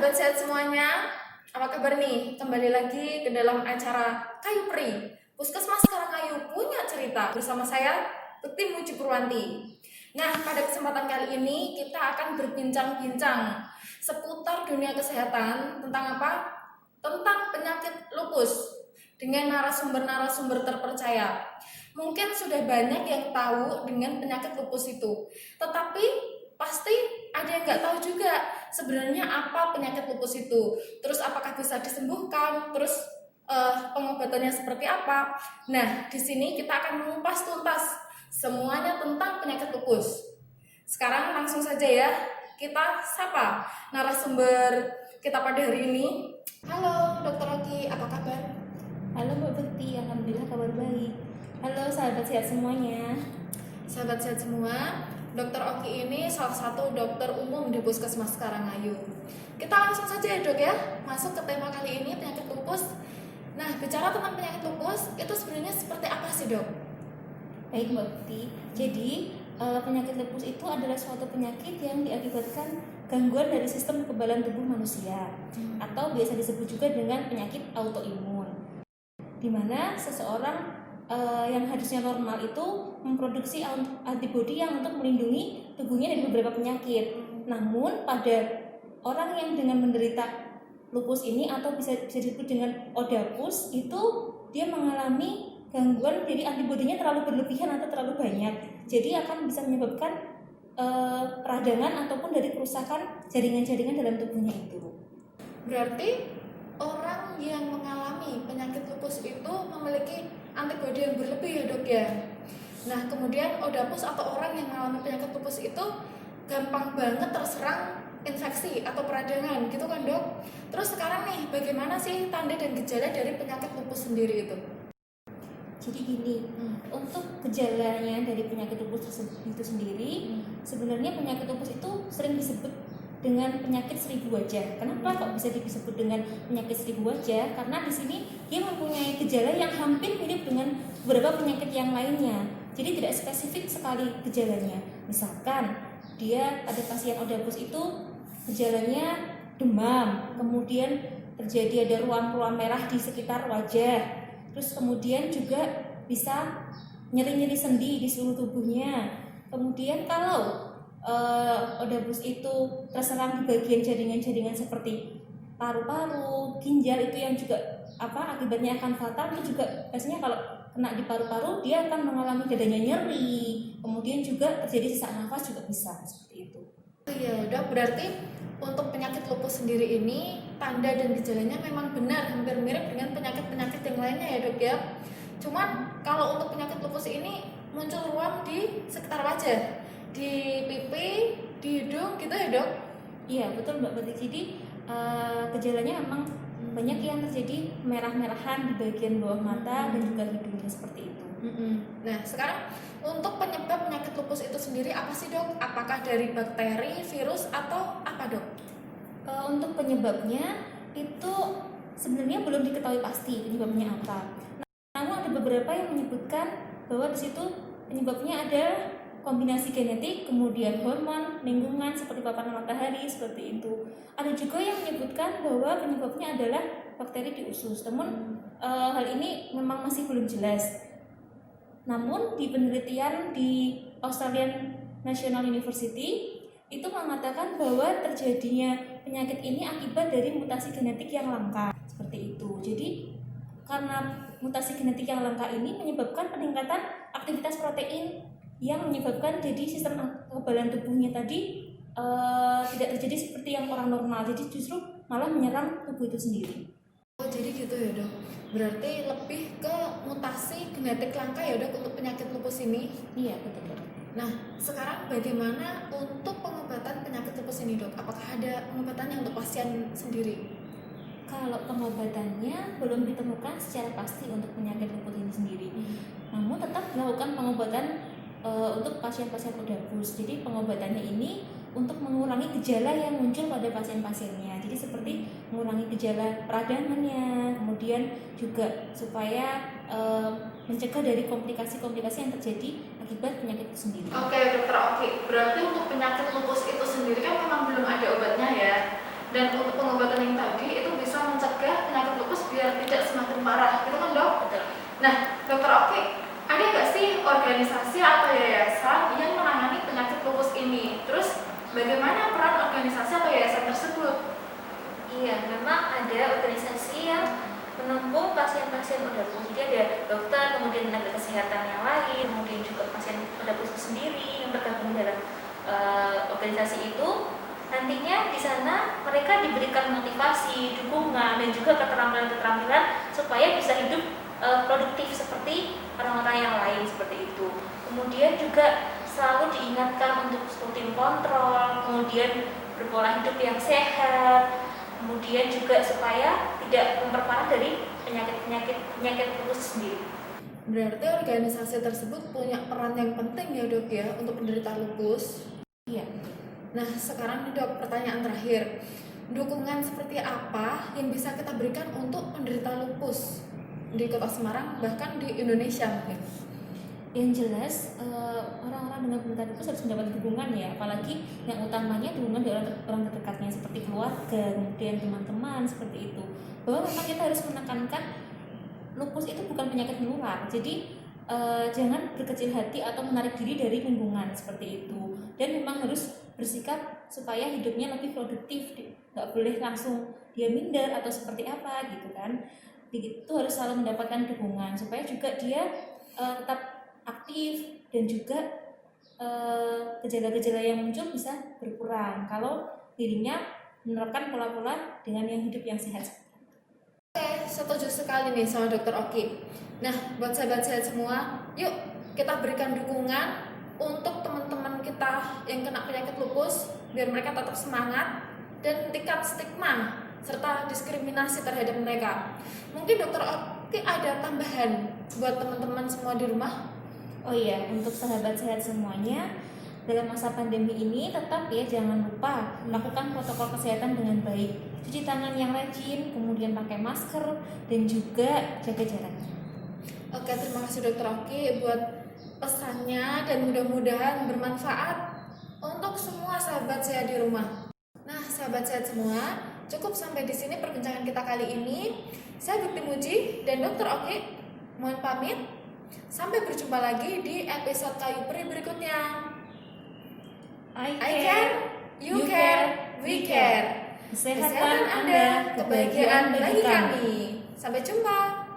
sahabat sehat semuanya, apa kabar nih? Kembali lagi ke dalam acara Kayu Pri, Puskesmas Karangkayu punya cerita bersama saya, Bekti Muji Purwanti. Nah, pada kesempatan kali ini kita akan berbincang-bincang seputar dunia kesehatan tentang apa? Tentang penyakit lupus dengan narasumber-narasumber terpercaya. Mungkin sudah banyak yang tahu dengan penyakit lupus itu, tetapi pasti ada yang nggak tahu juga sebenarnya apa penyakit lupus itu, terus apakah bisa disembuhkan, terus pengobatannya seperti apa. Nah, di sini kita akan mengupas tuntas semuanya tentang penyakit lupus. Sekarang langsung saja ya, kita sapa narasumber kita pada hari ini. Halo Dokter Oki, apa kabar? Halo Mbak Bekti, alhamdulillah kabar baik. Halo sahabat sehat semuanya. Sahabat sehat semua, Dokter Oki ini salah satu dokter umum di Puskesmas Karangkayu. Kita langsung saja ya dok ya, masuk ke tema kali ini, penyakit lupus. Nah, bicara tentang penyakit lupus, itu sebenarnya seperti apa sih dok? Baik Mbak Bekti, jadi penyakit lupus itu adalah suatu penyakit yang diakibatkan gangguan dari sistem kekebalan tubuh manusia, atau biasa disebut juga dengan penyakit autoimun, di mana seseorang yang harusnya normal itu memproduksi antibodi yang untuk melindungi tubuhnya dari beberapa penyakit. Namun pada orang yang dengan menderita lupus ini atau bisa disebut dengan ODAPUS itu dia mengalami gangguan, jadi antibodinya terlalu berlebihan atau terlalu banyak. Jadi akan bisa menyebabkan peradangan ataupun dari kerusakan jaringan-jaringan dalam tubuhnya itu. Berarti orang yang mengalami penyakit lupus itu memiliki antibodi yang berlebih ya dok ya. Nah, kemudian ODAPUS atau orang yang mengalami penyakit lupus itu gampang banget terserang infeksi atau peradangan gitu kan dok. Terus sekarang nih, bagaimana sih tanda dan gejala dari penyakit lupus sendiri itu? Jadi gini, untuk gejalanya dari penyakit lupus itu sendiri, sebenarnya penyakit lupus itu sering disebut dengan penyakit seribu wajah. Kenapa kok bisa disebut dengan penyakit seribu wajah? Karena di sini dia mempunyai gejala yang hampir mirip dengan beberapa penyakit yang lainnya. Jadi tidak spesifik sekali gejalanya. Misalkan dia pada pasien ODAPUS itu gejalanya demam, kemudian terjadi ada ruam-ruam merah di sekitar wajah. Terus kemudian juga bisa nyeri-nyeri sendi di seluruh tubuhnya. Kemudian kalau ODAPUS itu terserang di bagian jaringan-jaringan seperti paru-paru, ginjal, itu yang juga akibatnya akan fatal. Itu juga biasanya kalau kena di paru-paru dia akan mengalami dadanya nyeri, kemudian juga terjadi sesak nafas juga bisa seperti itu. Iya dok, berarti untuk penyakit lupus sendiri ini tanda dan gejalanya memang benar hampir mirip dengan penyakit-penyakit yang lainnya ya dok ya. Cuman kalau untuk penyakit lupus ini muncul ruam di sekitar wajah, di pipi, di hidung gitu ya dok? Iya betul Mbak Betty. Jadi gejalanya memang banyak yang terjadi merah-merahan di bagian bawah mata dan juga hidungnya seperti itu. Nah sekarang untuk penyebab penyakit lupus itu sendiri apa sih dok? Apakah dari bakteri, virus, atau apa dok? Untuk penyebabnya itu sebenarnya belum diketahui pasti penyebabnya apa. Namun ada beberapa yang menyebutkan bahwa di situ penyebabnya ada kombinasi genetik, kemudian hormon, lingkungan seperti paparan matahari seperti itu. Ada juga yang menyebutkan bahwa penyebabnya adalah bakteri di usus. Namun hal ini memang masih belum jelas. Namun di penelitian di Australian National University itu mengatakan bahwa terjadinya penyakit ini akibat dari mutasi genetik yang langka seperti itu. Jadi karena mutasi genetik yang langka ini menyebabkan peningkatan aktivitas protein yang menyebabkan jadi sistem kekebalan tubuhnya tadi tidak terjadi seperti yang orang normal. Jadi justru malah menyerang tubuh itu sendiri. Oh jadi gitu ya dok. Berarti lebih ke mutasi genetik langka ya dok untuk penyakit lupus ini? Iya betul. Nah sekarang bagaimana untuk pengobatan penyakit lupus ini dok? Apakah ada pengobatannya untuk pasien sendiri? Kalau pengobatannya belum ditemukan secara pasti untuk penyakit lupus ini sendiri. Namun tetap melakukan pengobatan untuk pasien-pasien ODAPUS. Jadi pengobatannya ini untuk mengurangi gejala yang muncul pada pasien-pasiennya. Jadi seperti mengurangi gejala peradangannya, kemudian juga supaya mencegah dari komplikasi-komplikasi yang terjadi akibat penyakit itu sendiri. Oke dokter Oki, berarti untuk penyakit lupus itu sendiri kan memang belum ada obatnya ya. Dan untuk pengobatan yang tadi itu bisa mencegah penyakit lupus biar tidak semakin parah, gitu kan dok? Betul. Nah, dokter Oki, ada nggak sih organisasi atau yayasan yang menangani penyakit lupus ini? Terus bagaimana peran organisasi atau yayasan tersebut? Iya, memang ada organisasi yang menampung pasien-pasien lupus. Jadi ada dokter, kemudian tenaga kesehatan yang lain, kemudian juga pasien lupus itu sendiri yang tergabung dalam organisasi itu. Nantinya di sana mereka diberikan motivasi, dukungan, dan juga keterampilan-keterampilan supaya bisa hidup produktif seperti orang-orang yang lain seperti itu. Kemudian juga selalu diingatkan untuk rutin kontrol, kemudian berpola hidup yang sehat, kemudian juga supaya tidak memperparah dari penyakit lupus sendiri. Berarti organisasi tersebut punya peran yang penting ya dok ya untuk penderita lupus. Iya. Nah sekarang nih dok, pertanyaan terakhir, dukungan seperti apa yang bisa kita berikan untuk penderita lupus di Kota Semarang bahkan di Indonesia mungkin? Yang jelas orang-orang dengan penderita lupus harus mendapat dukungan ya, apalagi yang utamanya dukungan dari orang terdekatnya seperti keluarga, kemudian teman-teman seperti itu. Bahwa memang kita harus menekankan lupus itu bukan penyakit menular, jadi jangan berkecil hati atau menarik diri dari lingkungan seperti itu, dan memang harus bersikap supaya hidupnya lebih produktif, nggak boleh langsung dia minder atau seperti apa gitu kan. Itu harus selalu mendapatkan dukungan supaya juga dia tetap aktif dan juga gejala-gejala yang muncul bisa berkurang kalau dirinya menerapkan pola-pola dengan yang hidup yang sehat. Oke, setuju sekali nih sama dokter Oki. Nah, buat sahabat sehat semua, yuk kita berikan dukungan untuk teman-teman kita yang kena penyakit lupus biar mereka tetap semangat dan hentikan stigma serta diskriminasi terhadap mereka. Mungkin dokter Oki ada tambahan buat teman-teman semua di rumah? Oh iya, untuk sahabat sehat semuanya, dalam masa pandemi ini tetap ya jangan lupa melakukan protokol kesehatan dengan baik. Cuci tangan yang rajin, kemudian pakai masker, dan juga jaga jarak. Oke, terima kasih dokter Oki buat pesannya dan mudah-mudahan bermanfaat untuk semua sahabat sehat di rumah. Nah, sahabat sehat semua, cukup sampai di sini perbincangan kita kali ini. Saya Bukti Muji dan dokter Oki mohon pamit. Sampai berjumpa lagi di episode Kayu Peri berikutnya. I care, you care, we care. Kesehatan Anda, kebahagiaan bagi kami. Sampai jumpa.